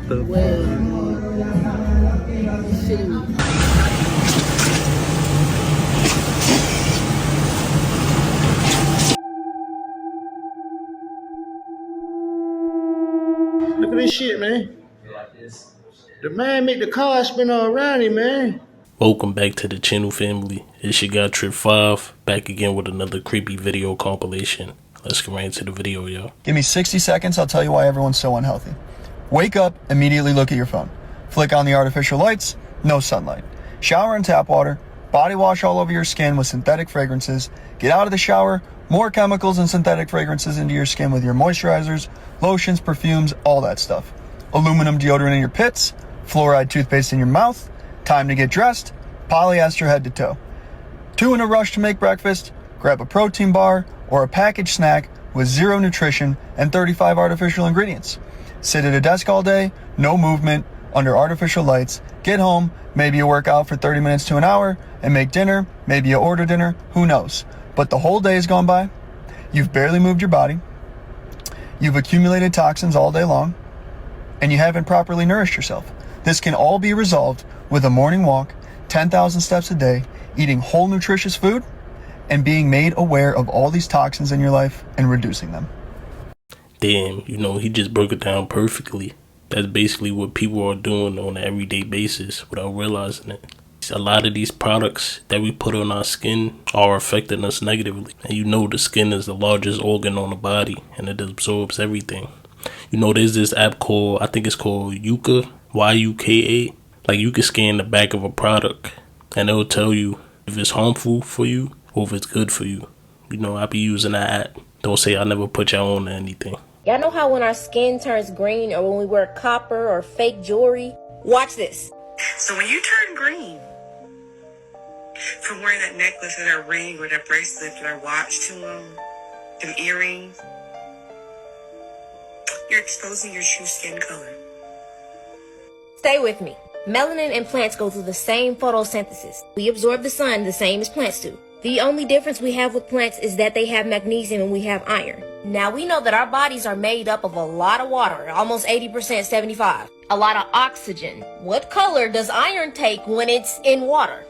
the way fuck? shitty. Look at this shit, man. The man make the car spin all around him, man. Welcome back to the channel, family. It's your guy Trip 5, back again with another creepy video compilation. Let's get right into the video, y'all. Give me 60 seconds, I'll tell you why everyone's so unhealthy. Wake up, immediately look at your phone. Flick on the artificial lights, no sunlight. Shower in tap water, body wash all over your skin with synthetic fragrances. Get out of the shower, more chemicals and synthetic fragrances into your skin with your moisturizers, lotions, perfumes, all that stuff. Aluminum deodorant in your pits, fluoride toothpaste in your mouth. Time to get dressed, polyester head to toe. Too in a rush to make breakfast, grab a protein bar or a packaged snack with 0 nutrition and 35 artificial ingredients. Sit at a desk all day, no movement, under artificial lights. Get home, maybe you work out for 30 minutes to an hour and make dinner, maybe you order dinner, who knows. But the whole day has gone by, you've barely moved your body, you've accumulated toxins all day long, and you haven't properly nourished yourself. This can all be resolved with a morning walk, 10,000 steps a day, eating whole nutritious food, and being made aware of all these toxins in your life and reducing them. Damn, he just broke it down perfectly. That's basically what people are doing on an everyday basis without realizing it. A lot of these products that we put on our skin are affecting us negatively. And the skin is the largest organ on the body and it absorbs everything. There's this app called, I think it's called Yuka, Y-U-K-A. Like you can scan the back of a product and it'll tell you if it's harmful for you or if it's good for you. I be using that app. Don't say I never put y'all on to anything. Y'all know how when our skin turns green or when we wear copper or fake jewelry? Watch this. So when you turn green from wearing that necklace or that ring or that bracelet or that watch to them earrings, you're exposing your true skin color. Stay with me. Melanin and plants go through the same photosynthesis. We absorb the sun the same as plants do. The only difference we have with plants is that they have magnesium and we have iron. Now we know that our bodies are made up of a lot of water, almost 80%, 75. A lot of oxygen. What color does iron take when it's in water?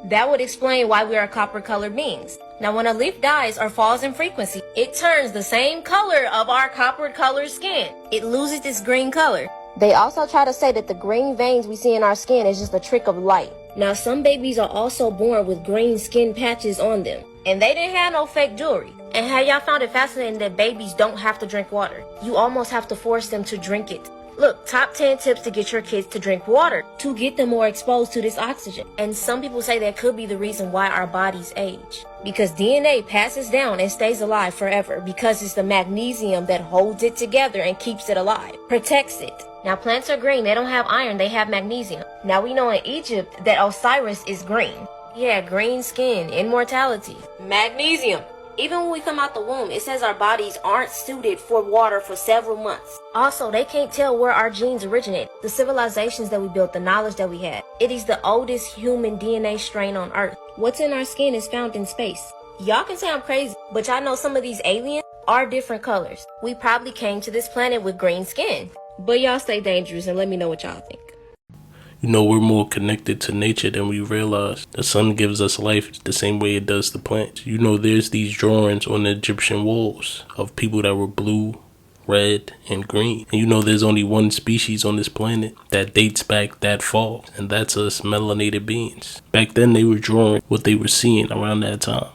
That would explain why we are copper colored beings. Now when a leaf dies or falls in frequency, it turns the same color of our copper colored skin. It loses its green color. They also try to say that the green veins we see in our skin is just a trick of light. Now some babies are also born with green skin patches on them. And they didn't have no fake jewelry. And have y'all found it fascinating that babies don't have to drink water? You almost have to force them to drink it. Look, top 10 tips to get your kids to drink water to get them more exposed to this oxygen. And some people say that could be the reason why our bodies age. Because DNA passes down and stays alive forever because it's the magnesium that holds it together and keeps it alive, protects it. Now plants are green, they don't have iron, they have magnesium. Now we know in Egypt that Osiris is green. Yeah, green skin, immortality, magnesium. Even when we come out the womb, it says our bodies aren't suited for water for several months. Also, they can't tell where our genes originate. The civilizations that we built, the knowledge that we had. It is the oldest human DNA strain on Earth. What's in our skin is found in space. Y'all can say I'm crazy, but y'all know some of these aliens are different colors. We probably came to this planet with green skin. But y'all stay dangerous and let me know what y'all think. We're more connected to nature than we realize. The sun gives us life the same way it does the plants. There's these drawings on the Egyptian walls of people that were blue, red, and green. And there's only one species on this planet that dates back that far, and that's us melanated beings. Back then they were drawing what they were seeing around that time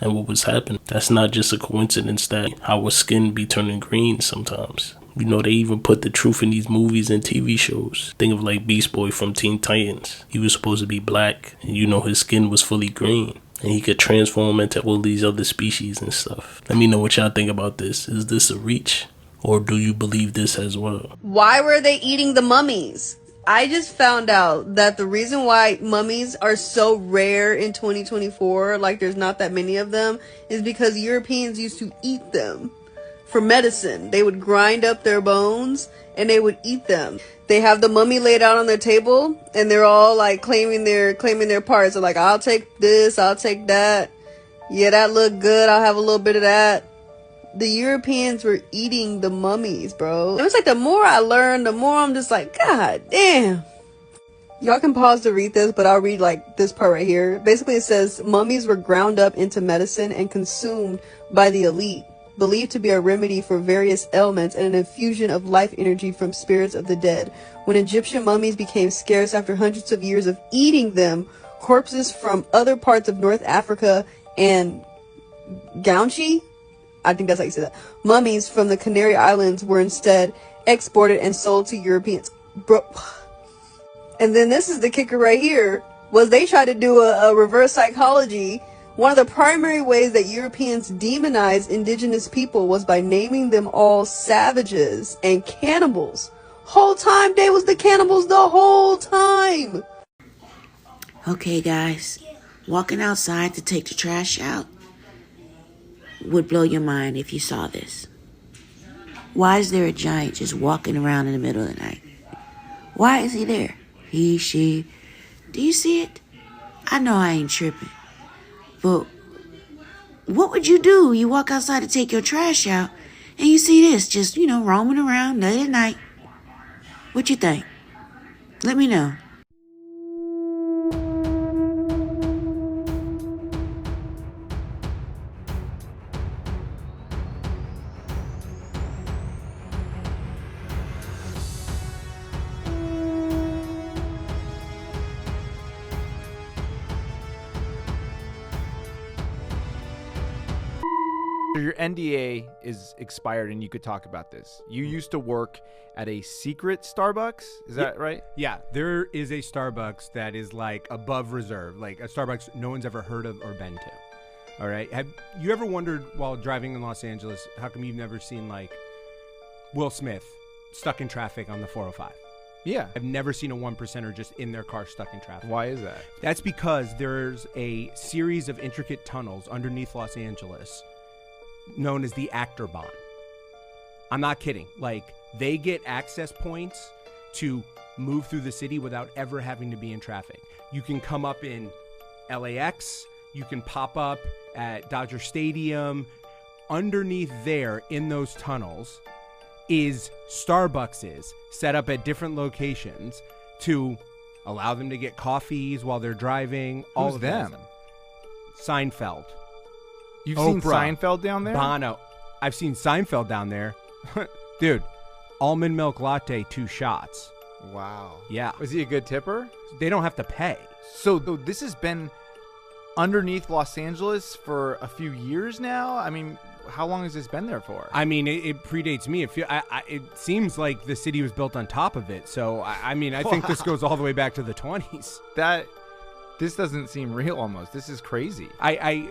and what was happening. That's not just a coincidence that our skin be turning green sometimes. They even put the truth in these movies and TV shows. Think of like Beast Boy from Teen Titans. He was supposed to be black and his skin was fully green. And he could transform into all these other species and stuff. Let me know what y'all think about this. Is this a reach? Or do you believe this as well? Why were they eating the mummies? I just found out that the reason why mummies are so rare in 2024, like there's not that many of them, is because Europeans used to eat them. For medicine, they would grind up their bones and they would eat them. They have the mummy laid out on their table and they're all like claiming their parts. They're like, I'll take this, I'll take that. Yeah, that looked good. I'll have a little bit of that. the Europeans were eating the mummies, bro. It was like the more I learned, the more I'm just like, God damn. Y'all can pause to read this, but I'll read like this part right here. Basically it says, mummies were ground up into medicine and consumed by the elite, believed to be a remedy for various ailments and an infusion of life energy from spirits of the dead. When Egyptian mummies became scarce after hundreds of years of eating them, corpses from other parts of North Africa and Gauchi, I think that's how you say that, mummies from the Canary Islands were instead exported and sold to Europeans. Bro. And then this is the kicker right here, was they tried to do a reverse psychology. One of the primary ways that Europeans demonized indigenous people was by naming them all savages and cannibals. Whole time they was the cannibals the whole time. Okay, guys, walking outside to take the trash out would blow your mind if you saw this. Why is there a giant just walking around in the middle of the night? Why is he there? He, she. Do you see it? I know I ain't tripping. But what would you do? You walk outside to take your trash out and you see this just, roaming around late at night. What you think? Let me know. Your NDA is expired and you could talk about this. You used to work at a secret Starbucks, is that right? Yeah, there is a Starbucks that is like above reserve, like a Starbucks no one's ever heard of or been to. All right. Have you ever wondered while driving in Los Angeles, how come you've never seen like Will Smith stuck in traffic on the 405? Yeah. I've never seen a 1%er just in their car stuck in traffic. Why is that? That's because there's a series of intricate tunnels underneath Los Angeles known as the actor bond. I'm not kidding. Like, they get access points to move through the city without ever having to be in traffic. You can come up in LAX, you can pop up at Dodger Stadium. Underneath there in those tunnels is Starbucks set up at different locations to allow them to get coffees while they're driving. All of them? Seinfeld. You've Oprah, seen Seinfeld down there? Bono. I've seen Seinfeld down there. Dude, almond milk latte, 2 shots. Wow. Yeah. Was he a good tipper? They don't have to pay. So this has been underneath Los Angeles for a few years now? I mean, how long has this been there for? I mean, it predates me. It seems like the city was built on top of it. So, I think this goes all the way back to the 20s. This doesn't seem real almost. This is crazy. I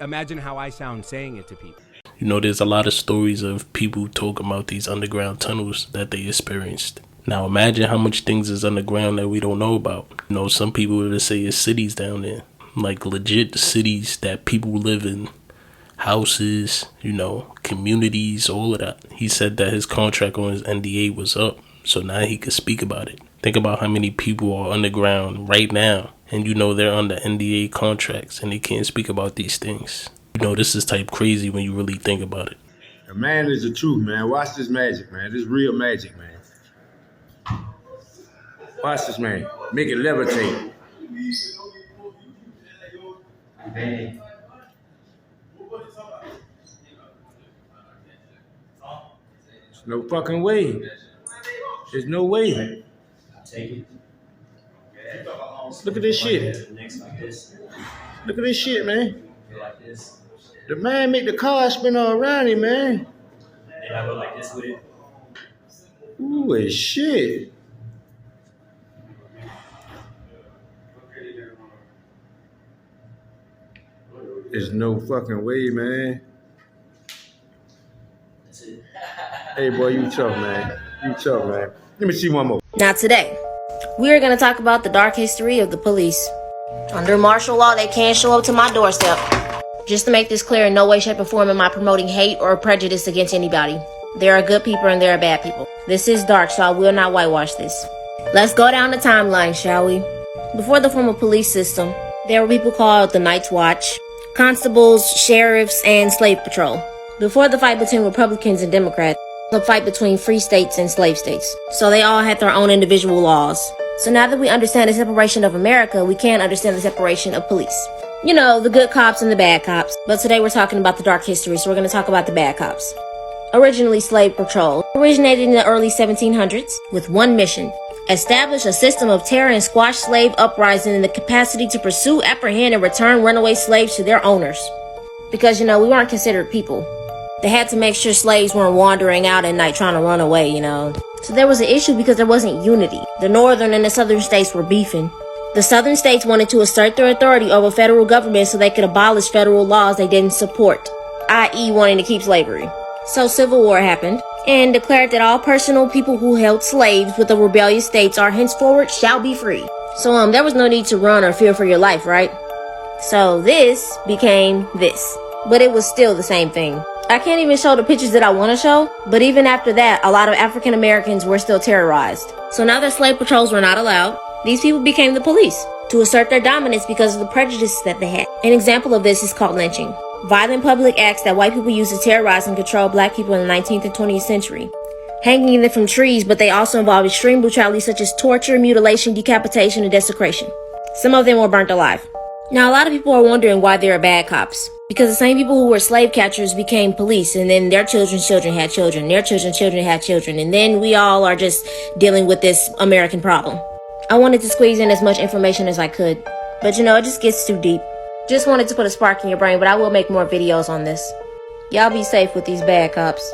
imagine how I sound saying it to people. There's a lot of stories of people talking about these underground tunnels that they experienced. Now imagine how much things is underground that we don't know about. Some people would say it's cities down there. Like legit cities that people live in. Houses, communities, all of that. He said that his contract on his NDA was up. So now he could speak about it. Think about how many people are underground right now. And they're under NDA contracts and they can't speak about these things. This is type crazy when you really think about it. The man is the truth, man. Watch this magic, man. This real magic, man. Watch this, man. Make it levitate. There's no fucking way. There's no way. Look at this shit. Look at this shit, man. The man make the car spin all around him, man. Ooh, shit. There's no fucking way, man. Hey, boy, you tough, man. You tough, man. Let me see one more. Now today, we are going to talk about the dark history of the police. Under martial law, they can't show up to my doorstep. Just to make this clear, in no way, shape, or form am I promoting hate or prejudice against anybody. There are good people and there are bad people. This is dark, so I will not whitewash this. Let's go down the timeline, shall we? Before the formal police system, there were people called the Night's Watch, constables, sheriffs, and slave patrol. Before the fight between Republicans and Democrats, the fight between free states and slave states. So they all had their own individual laws. So now that we understand the separation of America, we can understand the separation of police. You know, the good cops and the bad cops. But today we're talking about the dark history, so we're going to talk about the bad cops. Originally, slave patrol originated in the early 1700s with one mission: establish a system of terror and squash slave uprising and the capacity to pursue, apprehend, and return runaway slaves to their owners. Because, you know, we weren't considered people. They had to make sure slaves weren't wandering out at night trying to run away, you know. So there was an issue because there wasn't unity. The northern and the southern states were beefing. The southern states wanted to assert their authority over federal government so they could abolish federal laws they didn't support, i.e. wanting to keep slavery. So civil war happened and declared that all personal people who held slaves with the rebellious states are henceforward shall be free. So there was no need to run or fear for your life, right? So this became this. But it was still the same thing. I can't even show the pictures that I want to show, but even after that, a lot of African Americans were still terrorized. So now that slave patrols were not allowed, these people became the police to assert their dominance because of the prejudices that they had. An example of this is called lynching. Violent public acts that white people used to terrorize and control black people in the 19th and 20th century. Hanging them from trees, but they also involved extreme brutality such as torture, mutilation, decapitation, and desecration. Some of them were burnt alive. Now, a lot of people are wondering why there are bad cops. Because the same people who were slave catchers became police, and then their children's children had children, their children's children had children, and then we all are just dealing with this American problem. I wanted to squeeze in as much information as I could, but you know, it just gets too deep. Just wanted to put a spark in your brain, but I will make more videos on this. Y'all be safe with these bad cops.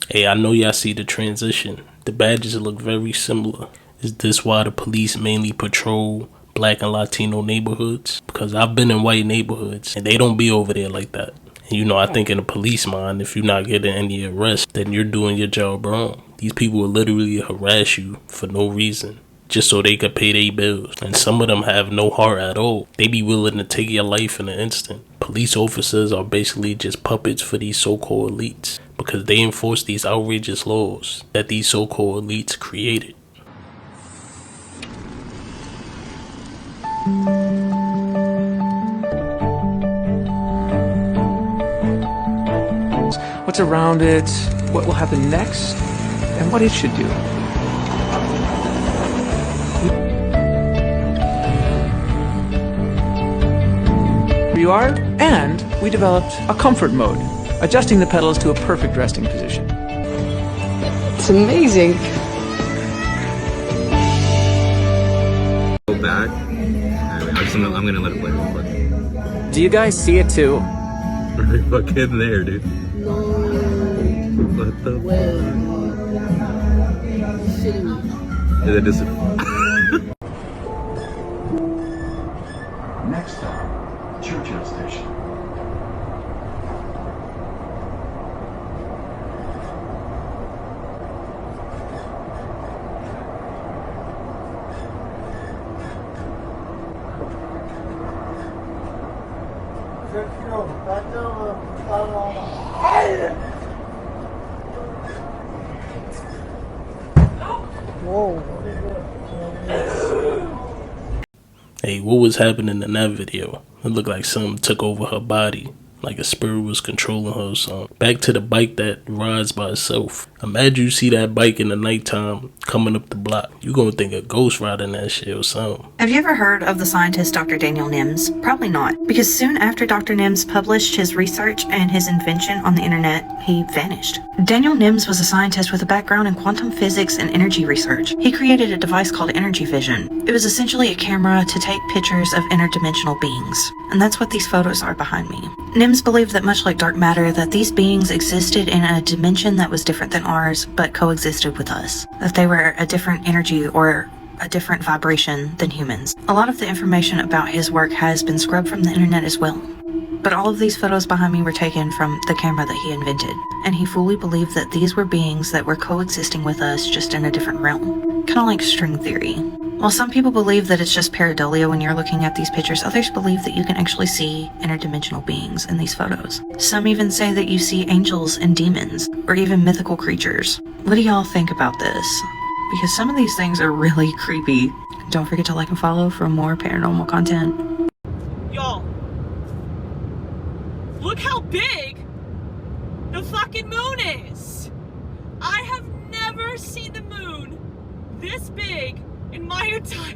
Hey, I know y'all see the transition. The badges look very similar. Is this why the police mainly patrol Black and Latino neighborhoods? Because I've been in white neighborhoods and they don't be over there like that. And you know, I think in a police mind, if you're not getting any arrests, then you're doing your job wrong. These people will literally harass you for no reason, just so they could pay their bills. And some of them have no heart at all. They be willing to take your life in an instant. Police officers are basically just puppets for these so-called elites, because they enforce these outrageous laws that these so-called elites created. What's around it, what will happen next, and what it should do. Here you are, and we developed a comfort mode, adjusting the pedals to a perfect resting position. It's amazing. Go back. I'm gonna let it play real quick. Do you guys see it too? Right fucking there, dude. What the fuck? That is. Next stop, Churchill Station. Hey, what was happening in that video? It looked like something took over her body, like a spirit was controlling her or something. Back to the bike that rides by itself. Imagine you see that bike in the nighttime coming up the block. You gonna think a ghost riding that shit or something. Have you ever heard of the scientist Dr. Daniel Nims? Probably not, because soon after Dr. Nims published his research and his invention on the internet, he vanished. Daniel Nims was a scientist with a background in quantum physics and energy research. He created a device called energy vision. It was essentially a camera to take pictures of interdimensional beings. And that's what these photos are behind me. Nims believed that much like dark matter, that these beings existed in a dimension that was different than ours, but coexisted with us. That they were a different energy or a different vibration than humans. A lot of the information about his work has been scrubbed from the internet as well. But all of these photos behind me were taken from the camera that he invented, and he fully believed that these were beings that were coexisting with us just in a different realm. Kind of like string theory. While some people believe that it's just pareidolia when you're looking at these pictures, others believe that you can actually see interdimensional beings in these photos. Some even say that you see angels and demons, or even mythical creatures. What do y'all think about this? Because some of these things are really creepy. Don't forget to like and follow for more paranormal content. Y'all, look how big fucking moon is. I have never seen the moon this big in my entire...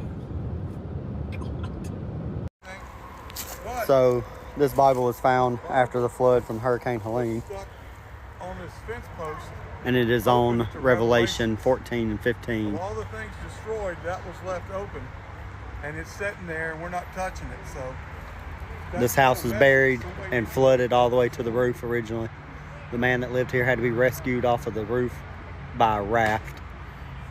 So this Bible was found after the flood from Hurricane Helene. On this fence post. And it is on Revelation 14 and 15. Of all the things destroyed, that was left open. And it's sitting there and we're not touching it. So this house was buried and flooded all the way to the roof originally. The man that lived here had to be rescued off of the roof by a raft.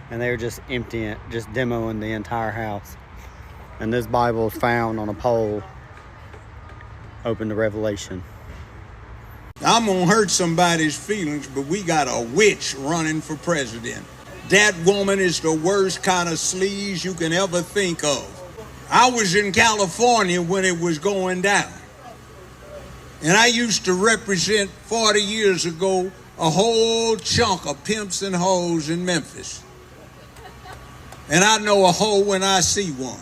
And they were just emptying it, just demoing the entire house. And this Bible was found on a pole open to Revelation. I'm gonna hurt somebody's feelings, but we got a witch running for president. That woman is the worst kind of sleaze you can ever think of. I was in California when it was going down. And I used to represent 40 years ago a whole chunk of pimps and hoes in Memphis. And I know a hoe when I see one.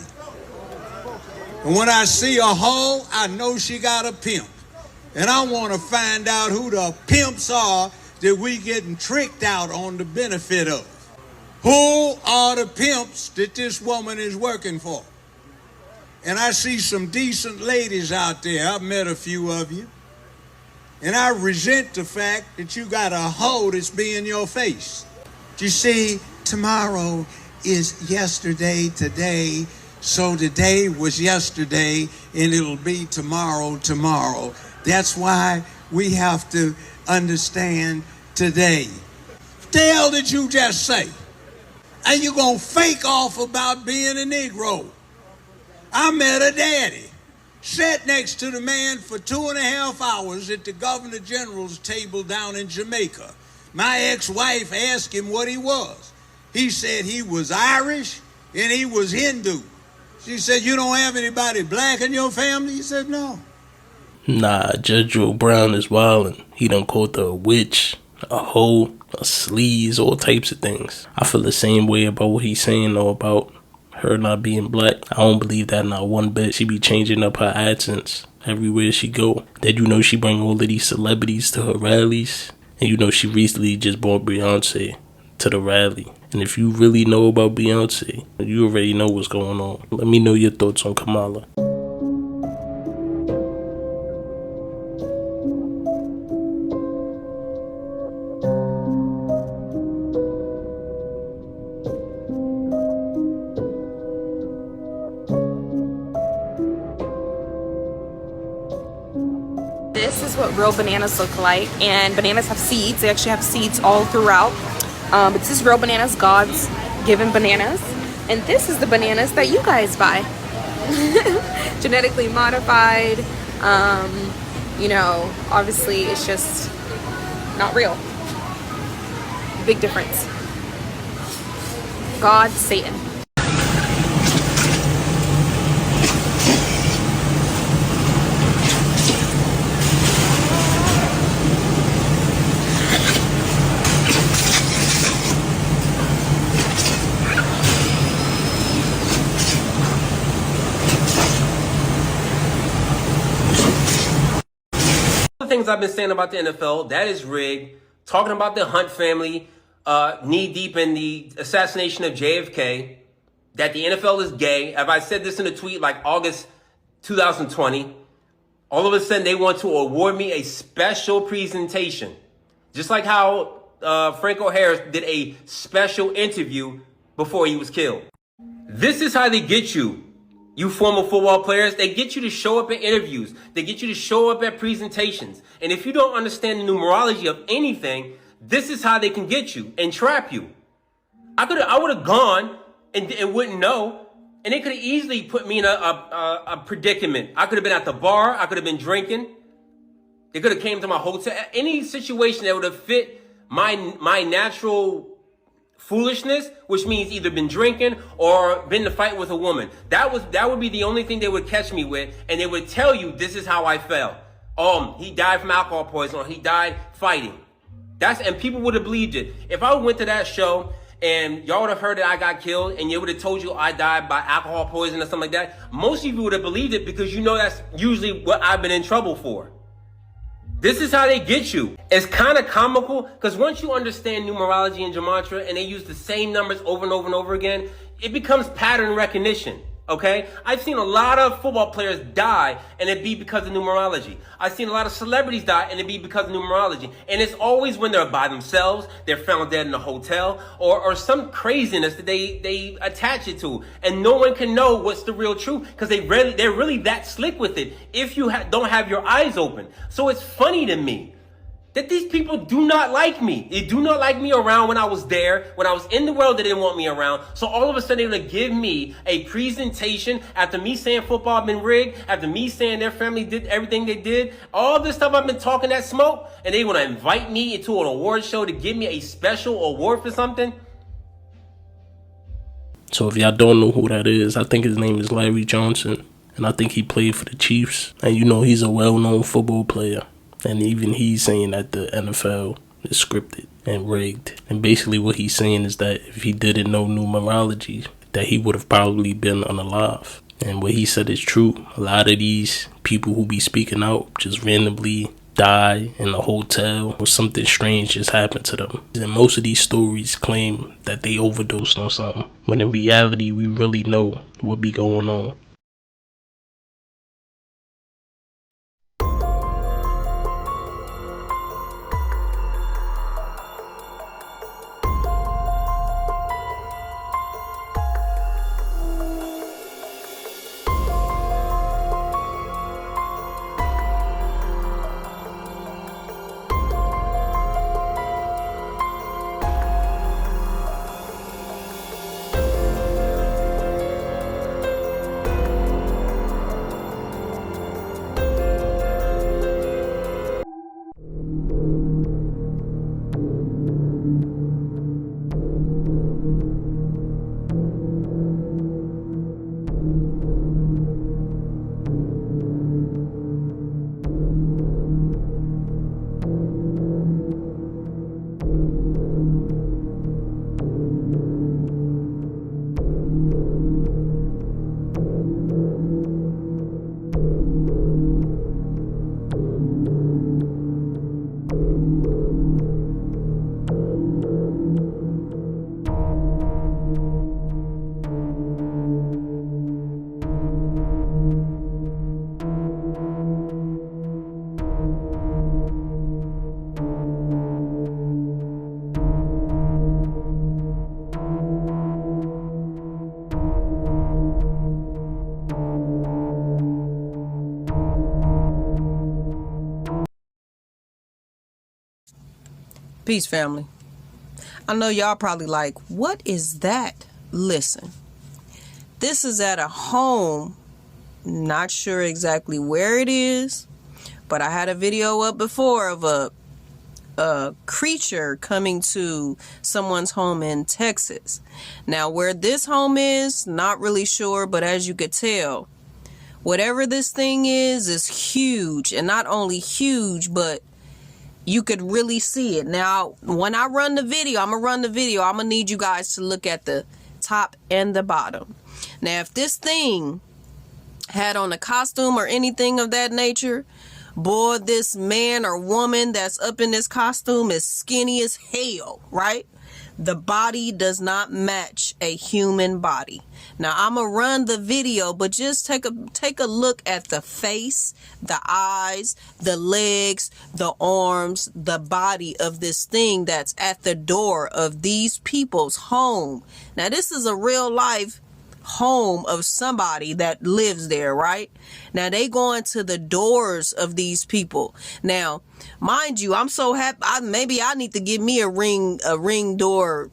And when I see a hoe, I know she got a pimp. And I want to find out who the pimps are that we getting tricked out on the benefit of. Who are the pimps that this woman is working for? And I see some decent ladies out there. I've met a few of you. And I resent the fact that you got a hoe that's being your face. You see, tomorrow is yesterday today. So today was yesterday, and it'll be tomorrow. That's why we have to understand today. What the hell did you just say? And you gonna fake off about being a Negro? I met a daddy, sat next to the man for 2.5 hours at the Governor General's table down in Jamaica. My ex-wife asked him what he was. He said he was Irish and he was Hindu. She said, you don't have anybody black in your family? He said, no. Nah, Judge Joe Brown is wildin'. He done called her a witch, a hoe, a sleaze, all types of things. I feel the same way about what he's saying though about her not being black. I don't believe that not one bit. She be changing up her accents everywhere she go. Did you know she bring all of these celebrities to her rallies? And you know she recently just brought Beyonce to the rally. And if you really know about Beyonce, you already know what's going on. Let me know your thoughts on Kamala. This is what real bananas look like, and bananas have seeds. They actually have seeds all throughout. But this is real bananas, God's given bananas. And this is the bananas that you guys buy. Genetically modified. You know, obviously it's just not real. Big difference. God, Satan. Things I've been saying about the NFL, that is rigged. Talking about the Hunt family, knee deep in the assassination of JFK, that the NFL is gay. Have I said this in a tweet like August 2020? All of a sudden they want to award me a special presentation. Just like how Franco Harris did a special interview before he was killed. This is how they get you. You former football players, they get you to show up at interviews. They get you to show up at presentations. And if you don't understand the numerology of anything, this is how they can get you and trap you. I would have gone and wouldn't know. And they could have easily put me in a predicament. I could have been at the bar. I could have been drinking. They could have came to my hotel. Any situation that would have fit my natural foolishness, which means either been drinking or been to fight with a woman. That would be the only thing they would catch me with, and they would tell you this is how I felt. He died from alcohol poisoning, or he died fighting. And people would have believed it. If I went to that show and y'all would have heard that I got killed and you would have told you I died by alcohol poisoning or something like that, most of you would have believed it because you know that's usually what I've been in trouble for. This is how they get you. It's kind of comical because once you understand numerology and gematria and they use the same numbers over and over and over again, it becomes pattern recognition. Okay? I've seen a lot of football players die and it be because of numerology. I've seen a lot of celebrities die and it be because of numerology. And it's always when they're by themselves, they're found dead in a hotel, or some craziness that they attach it to. And no one can know what's the real truth because they're really that slick with it if you don't have your eyes open. So it's funny to me that these people do not like me. They do not like me around when I was there. When I was in the world, they didn't want me around. So all of a sudden, they're going to give me a presentation after me saying football been rigged, after me saying their family did everything they did, all this stuff I've been talking that smoke, and they want to invite me into an award show to give me a special award for something. So if y'all don't know who that is, I think his name is Larry Johnson, and I think he played for the Chiefs. And you know, he's a well-known football player. And even he's saying that the NFL is scripted and rigged. And basically what he's saying is that if he didn't know numerology, that he would have probably been unalive. And what he said is true. A lot of these people who be speaking out just randomly die in a hotel or something strange just happened to them. And most of these stories claim that they overdosed on something, when in reality we really know what be going on. Peace, family. I know y'all probably like, what is that? Listen, this is at a home, not sure exactly where it is, but I had a video up before of a creature coming to someone's home in Texas. Now, where this home is, not really sure, but as you could tell, whatever this thing is huge, and not only huge, but you could really see it. Now, when I run the video, I'm going to need you guys to look at the top and the bottom. Now, if this thing had on a costume or anything of that nature, boy, this man or woman that's up in this costume is skinny as hell, right? The body does not match a human body. Now, I'm going to run the video, but just take a look at the face, the eyes, the legs, the arms, the body of this thing that's at the door of these people's home. Now, this is a real life home of somebody that lives there, right? Now, they go into the doors of these people. Now, mind you, I'm so happy. Maybe I need to give me a ring door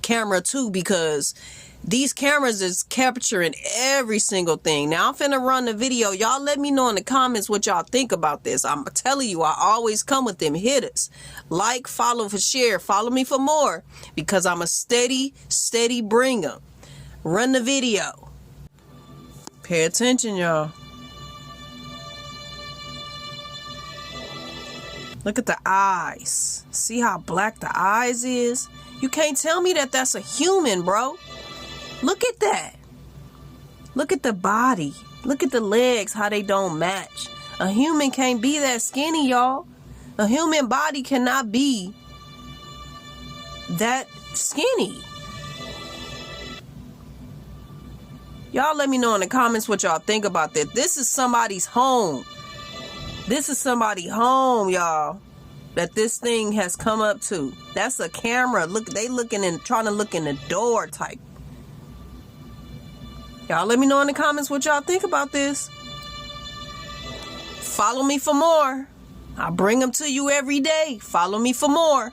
camera too, because these cameras is capturing every single thing. Now, I'm finna run the video. Y'all let me know in the comments what y'all think about this. I'm telling you, I always come with them hitters. Like, follow, for share. Follow me for more, because I'm a steady bringer. Run the video. Pay attention, y'all. Look at the eyes. See how black the eyes is? You can't tell me that that's a human, bro. Look at that. Look at the body. Look at the legs, how they don't match. A human can't be that skinny, y'all. A human body cannot be that skinny. Y'all let me know in the comments what y'all think about that. This is somebody's home. This is somebody's home, y'all, that this thing has come up to. That's a camera. Look, they looking in, trying to look in the door type. Y'all let me know in the comments what y'all think about this. Follow me for more. I bring them to you every day. Follow me for more.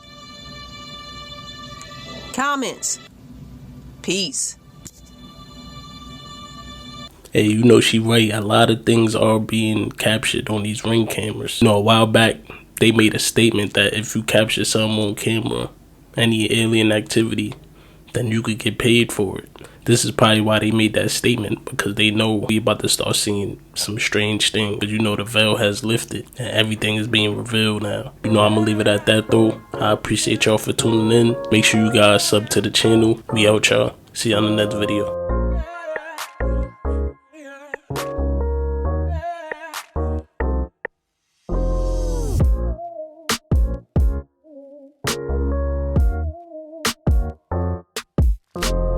Comments. Peace. Hey, you know she right. A lot of things are being captured on these Ring cameras. You know, a while back, they made a statement that if you capture something on camera, any alien activity, then you could get paid for it. This is probably why they made that statement, because they know we about to start seeing some strange things. But you know the veil has lifted and everything is being revealed now. You know, I'm gonna leave it at that though. I appreciate y'all for tuning in. Make sure you guys sub to the channel. We out, y'all. See you on the next video. You